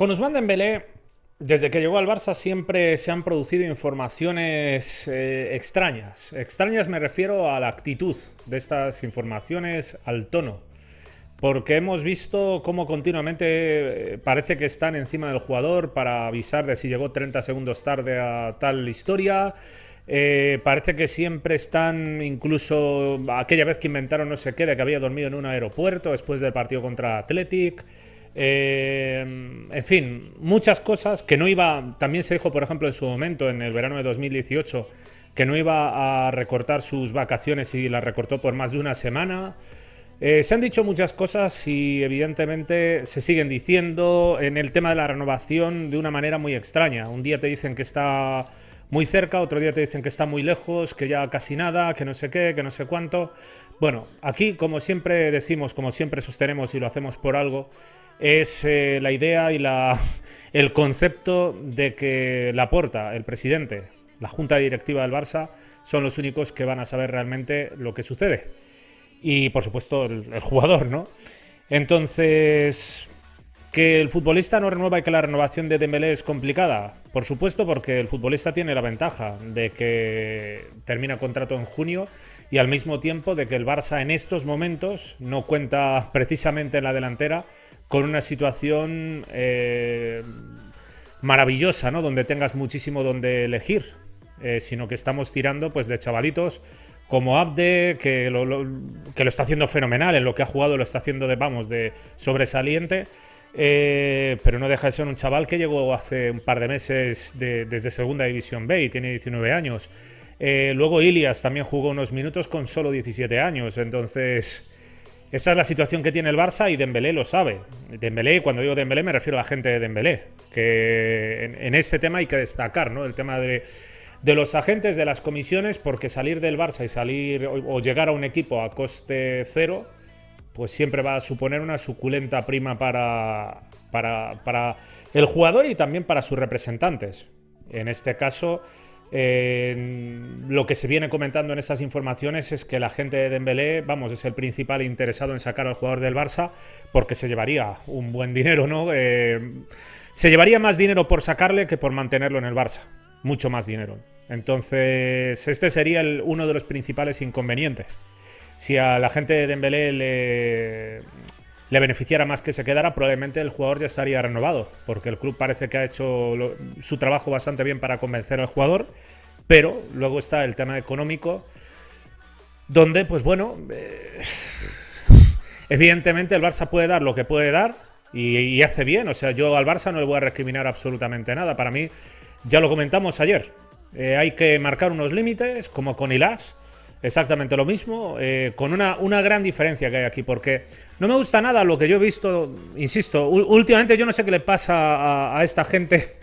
Con Ousmane Dembélé, desde que llegó al Barça siempre se han producido informaciones extrañas. Extrañas me refiero a la actitud de estas informaciones, al tono. Porque hemos visto cómo continuamente parece que están encima del jugador para avisar de si llegó 30 segundos tarde a tal historia. Parece que siempre están, incluso aquella vez que inventaron no sé qué, de que había dormido en un aeropuerto después del partido contra Athletic. En fin, muchas cosas que no iba. También se dijo, por ejemplo, en su momento, en el verano de 2018, que no iba a recortar sus vacaciones y las recortó por más de una semana. Se han dicho muchas cosas y evidentemente se siguen diciendo en el tema de la renovación de una manera muy extraña. Un día te dicen que está muy cerca, otro día te dicen que está muy lejos, que ya casi nada, que no sé qué, que no sé cuánto. Bueno, aquí como siempre decimos, como siempre sostenemos y lo hacemos por algo, es la idea y el concepto de que Laporta, el presidente, la junta directiva del Barça, son los únicos que van a saber realmente lo que sucede. Y por supuesto el jugador, ¿no? Entonces, que el futbolista no renueva y que la renovación de Dembélé es complicada, por supuesto, porque el futbolista tiene la ventaja de que termina contrato en junio y al mismo tiempo de que el Barça en estos momentos no cuenta precisamente en la delantera con una situación maravillosa, ¿no? Donde tengas muchísimo donde elegir, sino que estamos tirando pues de chavalitos como Abde, que lo está haciendo fenomenal, en lo que ha jugado lo está haciendo de sobresaliente, pero no deja de ser un chaval que llegó hace un par de meses desde Segunda División B y tiene 19 años. Luego Ilias también jugó unos minutos con solo 17 años, entonces esta es la situación que tiene el Barça y Dembélé lo sabe. Dembélé, cuando digo Dembélé me refiero a la gente de Dembélé, que en este tema hay que destacar, ¿no? El tema de los agentes, de las comisiones, porque salir del Barça y salir o llegar a un equipo a coste cero, pues siempre va a suponer una suculenta prima para el jugador y también para sus representantes. En este caso, lo que se viene comentando en estas informaciones es que el agente de Dembélé, vamos, es el principal interesado en sacar al jugador del Barça porque se llevaría un buen dinero, ¿no? Se llevaría más dinero por sacarle que por mantenerlo en el Barça. Mucho más dinero. Entonces, este sería uno de los principales inconvenientes. Si a la gente de Dembélé le beneficiara más que se quedara, probablemente el jugador ya estaría renovado, porque el club parece que ha hecho su trabajo bastante bien para convencer al jugador, pero luego está el tema económico, donde, pues bueno, evidentemente el Barça puede dar lo que puede dar y hace bien. O sea, yo al Barça no le voy a recriminar absolutamente nada. Para mí, ya lo comentamos ayer, hay que marcar unos límites, como con Ilás, exactamente lo mismo, con una gran diferencia que hay aquí, porque no me gusta nada lo que yo he visto, insisto, últimamente yo no sé qué le pasa a esta gente,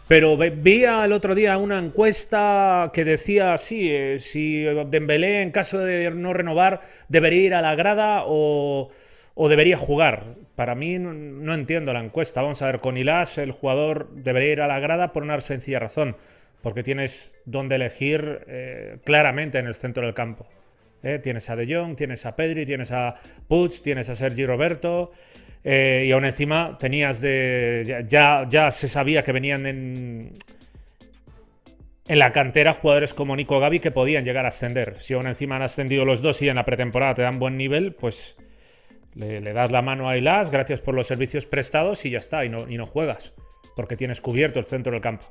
pero vi el otro día una encuesta que decía, sí, si Dembélé en caso de no renovar debería ir a la grada o debería jugar. Para mí no entiendo la encuesta. Vamos a ver, con Ilás el jugador debería ir a la grada por una sencilla razón, porque tienes donde elegir claramente en el centro del campo. Tienes a De Jong, tienes a Pedri, tienes a Puig, tienes a Sergi Roberto, y aún encima tenías ya se sabía que venían en la cantera jugadores como Nico Gavi que podían llegar a ascender. Si aún encima han ascendido los dos y en la pretemporada te dan buen nivel, pues le das la mano a Ilás, gracias por los servicios prestados y ya está, y no juegas, porque tienes cubierto el centro del campo.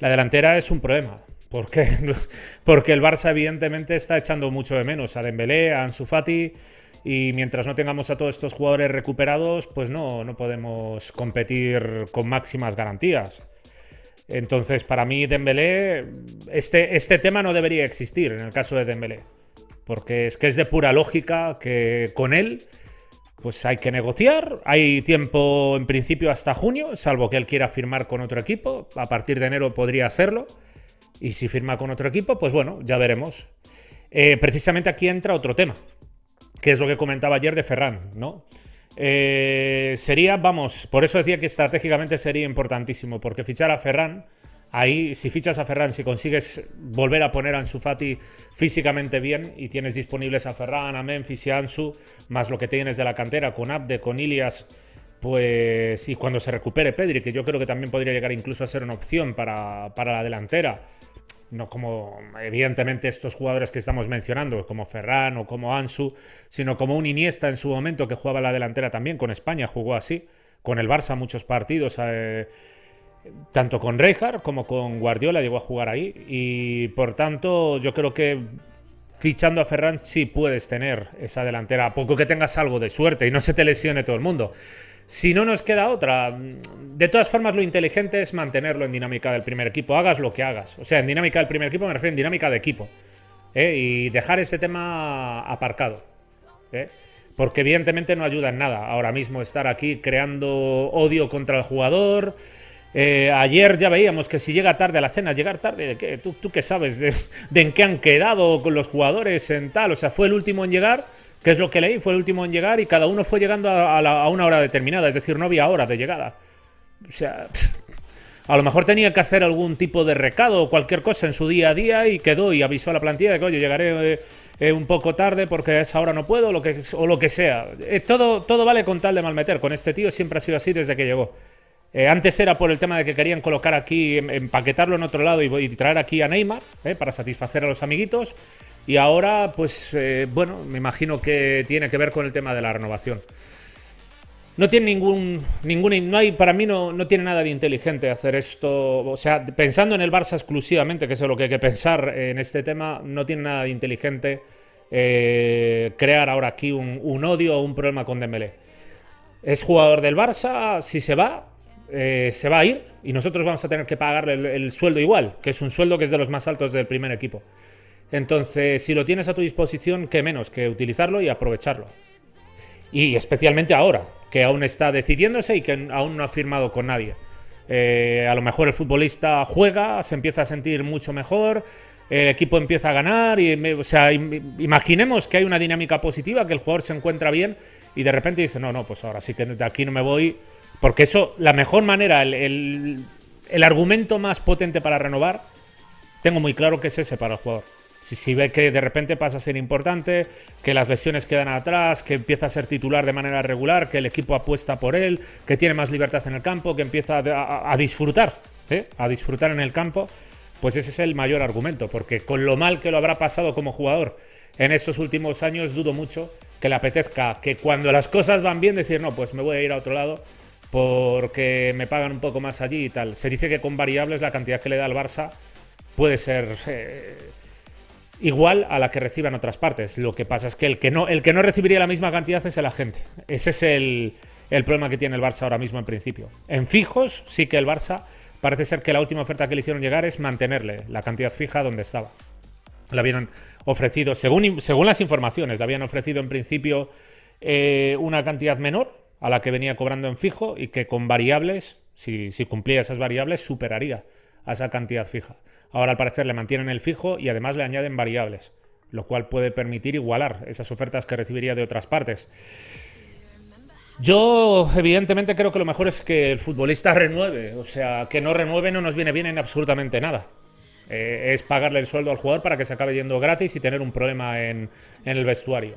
La delantera es un problema, porque el Barça evidentemente está echando mucho de menos a Dembélé, a Ansu Fati, y mientras no tengamos a todos estos jugadores recuperados, pues no podemos competir con máximas garantías. Entonces, para mí Dembélé, este tema no debería existir en el caso de Dembélé, porque es que es de pura lógica que con él pues hay que negociar. Hay tiempo en principio hasta junio, salvo que él quiera firmar con otro equipo. A partir de enero podría hacerlo. Y si firma con otro equipo, pues bueno, ya veremos. Precisamente aquí entra otro tema, que es lo que comentaba ayer de Ferran, ¿no? Sería, vamos, por eso decía que estratégicamente sería importantísimo, porque fichar a Ferran, ahí, si fichas a Ferran, si consigues volver a poner a Ansu Fati físicamente bien y tienes disponibles a Ferran, a Memphis y a Ansu, más lo que tienes de la cantera con Abde, con Ilias, pues y cuando se recupere Pedri, que yo creo que también podría llegar incluso a ser una opción para la delantera, no como evidentemente estos jugadores que estamos mencionando, como Ferran o como Ansu, sino como un Iniesta en su momento que jugaba en la delantera también, con España jugó así, con el Barça muchos partidos, tanto con Rijkaard como con Guardiola llegó a jugar ahí, y por tanto yo creo que fichando a Ferran sí puedes tener esa delantera, a poco que tengas algo de suerte y no se te lesione todo el mundo. Si no nos queda otra, de todas formas lo inteligente es mantenerlo en dinámica del primer equipo, hagas lo que hagas. O sea, en dinámica del primer equipo me refiero en dinámica de equipo. Y dejar este tema aparcado. Porque evidentemente no ayuda en nada ahora mismo estar aquí creando odio contra el jugador. Ayer ya veíamos que si llega tarde a la cena, llegar tarde, ¿de qué? ¿Tú qué sabes de en qué han quedado con los jugadores en tal? O sea, fue el último en llegar, que es lo que leí, fue el último en llegar y cada uno fue llegando a una hora determinada, es decir, no había hora de llegada. O sea, a lo mejor tenía que hacer algún tipo de recado o cualquier cosa en su día a día y quedó y avisó a la plantilla de que, oye, llegaré un poco tarde porque a esa hora no puedo o lo que sea. Todo vale con tal de malmeter. Con este tío siempre ha sido así desde que llegó. Antes era por el tema de que querían colocar aquí, empaquetarlo en otro lado y traer aquí a Neymar para satisfacer a los amiguitos. Y ahora, pues, bueno, me imagino que tiene que ver con el tema de la renovación. No tiene no hay, para mí no tiene nada de inteligente hacer esto. O sea, pensando en el Barça exclusivamente, que es lo que hay que pensar en este tema, no tiene nada de inteligente crear ahora aquí un odio o un problema con Dembélé. Es jugador del Barça, si se va a ir y nosotros vamos a tener que pagarle el sueldo igual, que es un sueldo que es de los más altos del primer equipo. Entonces, si lo tienes a tu disposición, qué menos que utilizarlo y aprovecharlo. Y especialmente ahora, que aún está decidiéndose y que aún no ha firmado con nadie. A lo mejor el futbolista juega, se empieza a sentir mucho mejor, el equipo empieza a ganar, o sea, imaginemos que hay una dinámica positiva, que el jugador se encuentra bien y de repente dice, no, pues ahora sí que de aquí no me voy, porque eso, la mejor manera, el argumento más potente para renovar, tengo muy claro que es ese para el jugador. Si ve que de repente pasa a ser importante, que las lesiones quedan atrás, que empieza a ser titular de manera regular, que el equipo apuesta por él, que tiene más libertad en el campo, que empieza a disfrutar, a disfrutar en el campo, pues ese es el mayor argumento, porque con lo mal que lo habrá pasado como jugador en estos últimos años, dudo mucho que le apetezca que cuando las cosas van bien decir, no, pues me voy a ir a otro lado porque me pagan un poco más allí y tal. Se dice que con variables la cantidad que le da al Barça puede ser igual a la que reciba en otras partes. Lo que pasa es que el que no recibiría la misma cantidad es el agente. Ese es el problema que tiene el Barça ahora mismo en principio. En fijos sí que el Barça parece ser que la última oferta que le hicieron llegar es mantenerle la cantidad fija donde estaba. Le habían ofrecido, según las informaciones, le habían ofrecido en principio una cantidad menor a la que venía cobrando en fijo y que con variables, si cumplía esas variables, superaría a esa cantidad fija. Ahora al parecer le mantienen el fijo y además le añaden variables, lo cual puede permitir igualar esas ofertas que recibiría de otras partes. Yo evidentemente creo que lo mejor es que el futbolista renueve, o sea, que no renueve no nos viene bien en absolutamente nada. Es pagarle el sueldo al jugador para que se acabe yendo gratis y tener un problema en el vestuario.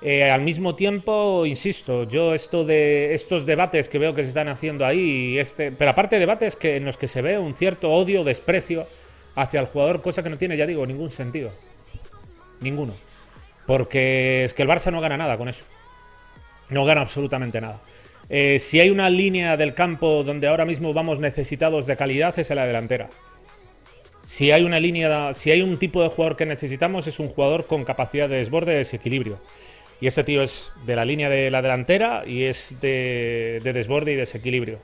Al mismo tiempo, insisto, yo estos debates que veo que se están haciendo ahí, pero aparte de debates en los que se ve un cierto odio, desprecio hacia el jugador, cosa que no tiene, ya digo, ningún sentido. Ninguno. Porque es que el Barça no gana nada con eso. No gana absolutamente nada. Si hay una línea del campo donde ahora mismo vamos necesitados de calidad, es en la delantera. Si hay un tipo de jugador que necesitamos, es un jugador con capacidad de desborde, de desequilibrio. Y ese tío es de la línea de la delantera y es de desborde y desequilibrio.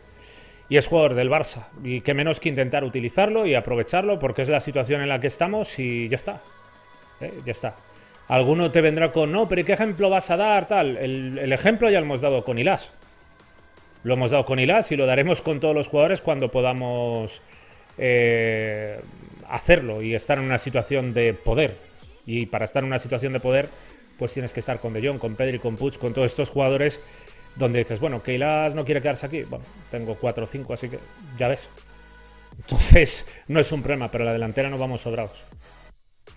Y es jugador del Barça. Y qué menos que intentar utilizarlo y aprovecharlo porque es la situación en la que estamos y ya está. Ya está. Alguno te vendrá con, no, pero ¿y qué ejemplo vas a dar? Tal. El ejemplo ya lo hemos dado con Ilás. Lo hemos dado con Ilás y lo daremos con todos los jugadores cuando podamos hacerlo y estar en una situación de poder. Y para estar en una situación de poder, pues tienes que estar con De Jong, con Pedri, con Puig, con todos estos jugadores donde dices, bueno, que Ilás no quiere quedarse aquí. Bueno, tengo 4 o 5, así que ya ves. Entonces, no es un problema, pero la delantera no vamos sobrados.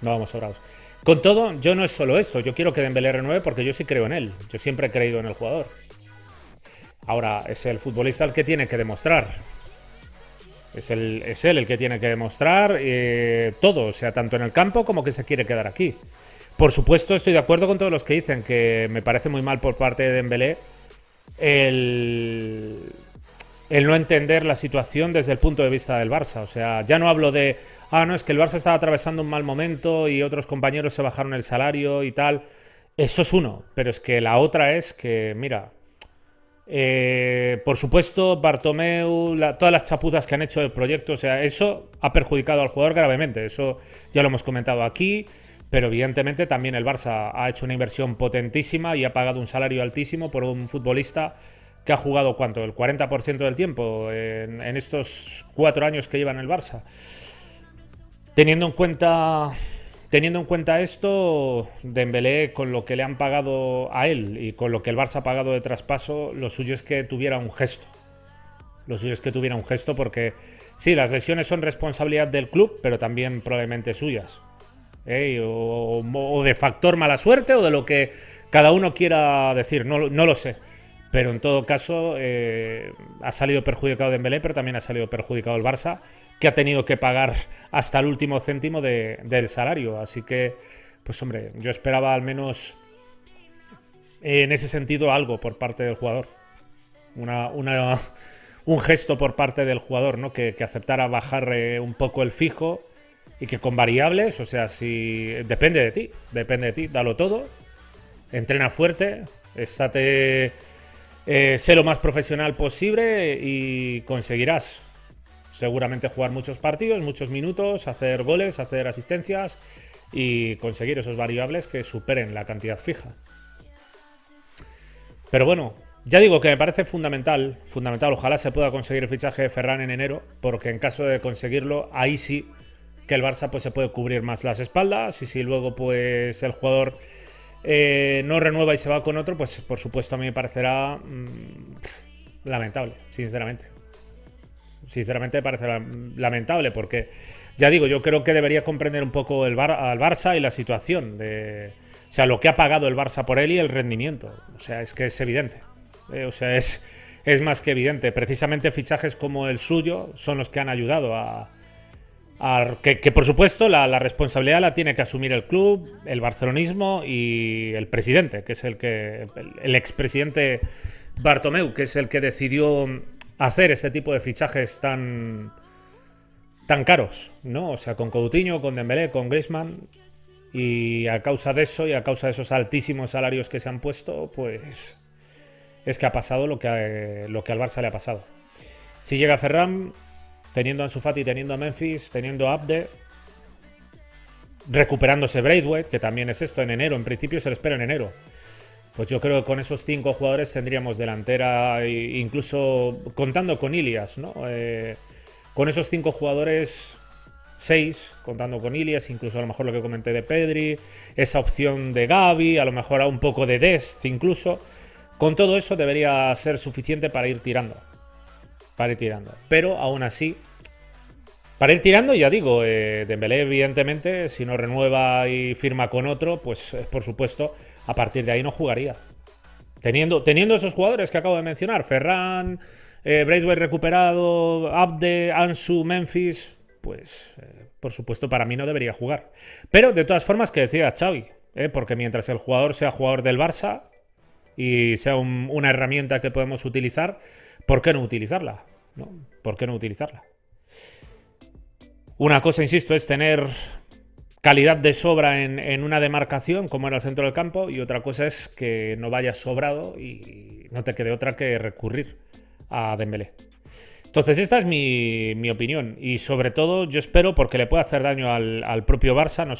No vamos sobrados. Con todo, yo no es solo esto. Yo quiero que Dembélé renueve porque yo sí creo en él. Yo siempre he creído en el jugador. Ahora, es el futbolista el que tiene que demostrar. Es él el que tiene que demostrar todo, o sea, tanto en el campo como que se quiere quedar aquí. Por supuesto, estoy de acuerdo con todos los que dicen que me parece muy mal por parte de Dembélé el no entender la situación desde el punto de vista del Barça. O sea, ya no hablo de, no, es que el Barça estaba atravesando un mal momento y otros compañeros se bajaron el salario y tal. Eso es uno, pero es que la otra es que, mira, por supuesto, Bartomeu, todas las chapuzas que han hecho del proyecto, o sea, eso ha perjudicado al jugador gravemente. Eso ya lo hemos comentado aquí, pero evidentemente también el Barça ha hecho una inversión potentísima y ha pagado un salario altísimo por un futbolista que ha jugado, ¿cuánto? El 40% del tiempo en estos 4 años que lleva en el Barça. Teniendo en cuenta esto, Dembélé, con lo que le han pagado a él y con lo que el Barça ha pagado de traspaso, lo suyo es que tuviera un gesto. Lo suyo es que tuviera un gesto porque, sí, las lesiones son responsabilidad del club, pero también probablemente suyas. O de factor mala suerte o de lo que cada uno quiera decir, no lo sé. Pero en todo caso, ha salido perjudicado Dembélé, pero también ha salido perjudicado el Barça, que ha tenido que pagar hasta el último céntimo del salario. Así que, pues hombre, yo esperaba al menos en ese sentido algo por parte del jugador. Un gesto por parte del jugador, ¿no? Que aceptara bajar un poco el fijo y que con variables, o sea, si depende de ti, dalo todo, entrena fuerte, sé lo más profesional posible y conseguirás seguramente jugar muchos partidos, muchos minutos, hacer goles, hacer asistencias y conseguir esos variables que superen la cantidad fija. Pero bueno, ya digo que me parece fundamental, ojalá se pueda conseguir el fichaje de Ferran en enero, porque en caso de conseguirlo, ahí sí que el Barça pues se puede cubrir más las espaldas, y si luego pues el jugador no renueva y se va con otro, pues por supuesto a mí me parecerá lamentable, sinceramente. Sinceramente me parece lamentable porque, ya digo, yo creo que debería comprender un poco al Barça y la situación, o sea, lo que ha pagado el Barça por él y el rendimiento. O sea, es que es evidente. O sea, es más que evidente. Precisamente fichajes como el suyo son los que han ayudado que por supuesto la responsabilidad la tiene que asumir el club, el barcelonismo y el presidente, que es el expresidente Bartomeu, que es el que decidió hacer este tipo de fichajes tan caros, ¿no? O sea, con Coutinho, con Dembélé, con Griezmann, y a causa de eso y a causa de esos altísimos salarios que se han puesto, pues es que ha pasado lo que al Barça le ha pasado. Si llega Ferran, teniendo a Ansu Fati, teniendo a Memphis, teniendo a Abde, recuperándose Braithwaite, que también es esto, en enero, en principio se le espera en enero. Pues yo creo que con esos 5 jugadores tendríamos delantera, incluso contando con Ilias, ¿no? Con esos 5 jugadores, 6, contando con Ilias, incluso a lo mejor lo que comenté de Pedri, esa opción de Gavi, a lo mejor un poco de Dest incluso. Con todo eso debería ser suficiente para ir tirando. Pero aún así, para ir tirando, ya digo, Dembélé evidentemente, si no renueva y firma con otro, pues por supuesto, a partir de ahí no jugaría. Teniendo esos jugadores que acabo de mencionar, Ferran, Braithwaite recuperado, Abde, Ansu, Memphis, pues por supuesto para mí no debería jugar. Pero de todas formas que decía Xavi, porque mientras el jugador sea jugador del Barça y sea una herramienta que podemos utilizar, ¿por qué no utilizarla? ¿No? ¿Por qué no utilizarla? Una cosa, insisto, es tener calidad de sobra en una demarcación, como era el centro del campo, y otra cosa es que no vayas sobrado y no te quede otra que recurrir a Dembélé. Entonces esta es mi opinión, y sobre todo yo espero, porque le puede hacer daño al propio Barça, no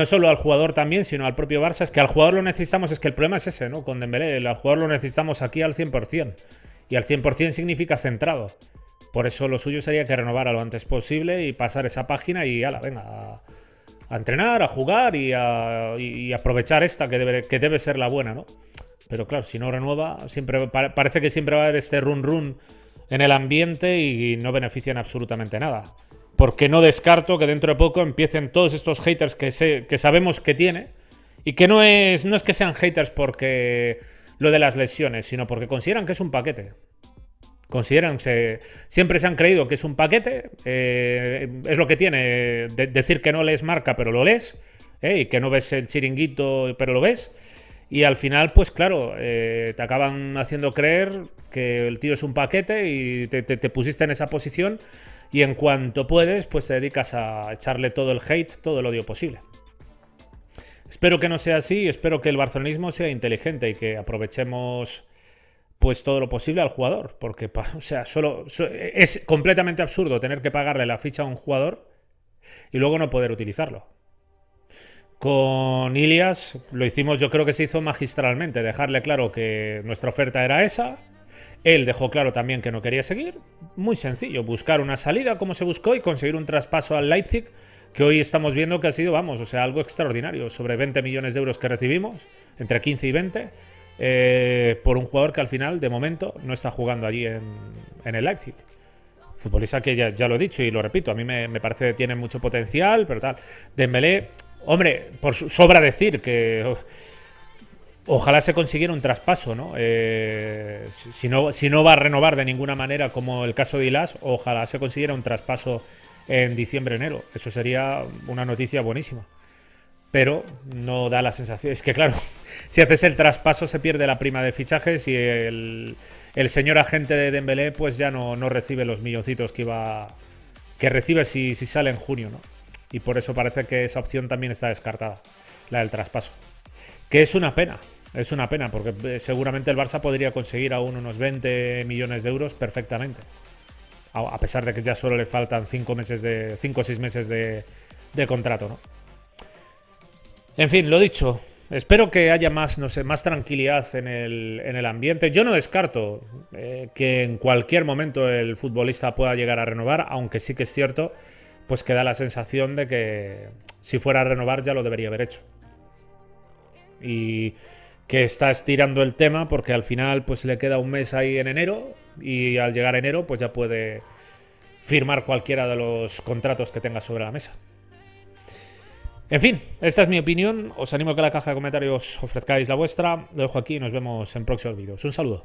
solo al jugador también, sino al propio Barça. Es que al jugador lo necesitamos, es que el problema es ese, ¿no? Con Dembélé, al jugador lo necesitamos aquí al 100%, y al 100% significa centrado. Por eso lo suyo sería que renovara lo antes posible y pasar esa página y venga, a entrenar, a jugar y aprovechar esta que debe ser la buena, ¿no? Pero claro, si no renueva, parece que siempre va a haber este run en el ambiente y no benefician absolutamente nada. Porque no descarto que dentro de poco empiecen todos estos haters que sabemos que tiene, y que no es que sean haters porque lo de las lesiones, sino porque consideran que es un paquete. Siempre se han creído que es un paquete, es lo que tiene decir que no lees Marca pero lo lees, y que no ves el Chiringuito pero lo ves, y al final pues claro, te acaban haciendo creer que el tío es un paquete y te pusiste en esa posición, y en cuanto puedes pues te dedicas a echarle todo el hate, todo el odio posible. Espero que no sea así, espero que el barcelonismo sea inteligente y que aprovechemos pues todo lo posible al jugador, porque o sea, es completamente absurdo tener que pagarle la ficha a un jugador y luego no poder utilizarlo. Con Ilias lo hicimos, yo creo que se hizo magistralmente, dejarle claro que nuestra oferta era esa. Él dejó claro también que no quería seguir. Muy sencillo, buscar una salida como se buscó y conseguir un traspaso al Leipzig, que hoy estamos viendo que ha sido, vamos, o sea, algo extraordinario. Sobre 20 millones de euros que recibimos, entre 15 y 20, por un jugador que al final, de momento, no está jugando allí en el Leipzig. Futbolista que ya lo he dicho y lo repito, a mí me parece que tiene mucho potencial, pero tal. Dembélé, hombre, sobra decir que ojalá se consiguiera un traspaso, ¿no? Si no va a renovar de ninguna manera, como el caso de Ilas, ojalá se consiguiera un traspaso en diciembre-enero. Eso sería una noticia buenísima. Pero no da la sensación. Es que claro, si haces el traspaso se pierde la prima de fichajes y el señor agente de Dembélé pues ya no recibe los milloncitos que recibe si sale en junio, ¿no? Y por eso parece que esa opción también está descartada, la del traspaso. Que es una pena porque seguramente el Barça podría conseguir aún unos 20 millones de euros perfectamente. A pesar de que ya solo le faltan 5 o 6 meses de contrato, ¿no? En fin, lo dicho, espero que haya más tranquilidad en el ambiente. Yo no descarto que en cualquier momento el futbolista pueda llegar a renovar, aunque sí que es cierto pues que da la sensación de que si fuera a renovar ya lo debería haber hecho. Y que está estirando el tema porque al final pues le queda un mes ahí en enero y al llegar a enero pues ya puede firmar cualquiera de los contratos que tenga sobre la mesa. En fin, esta es mi opinión. Os animo a que en la caja de comentarios ofrezcáis la vuestra. Lo dejo aquí y nos vemos en próximos vídeos. Un saludo.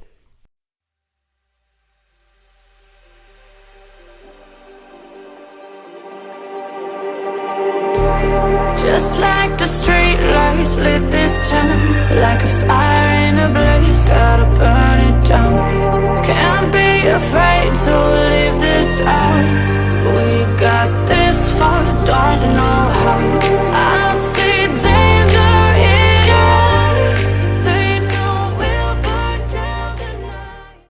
Just like the street lights lit this town like a fire.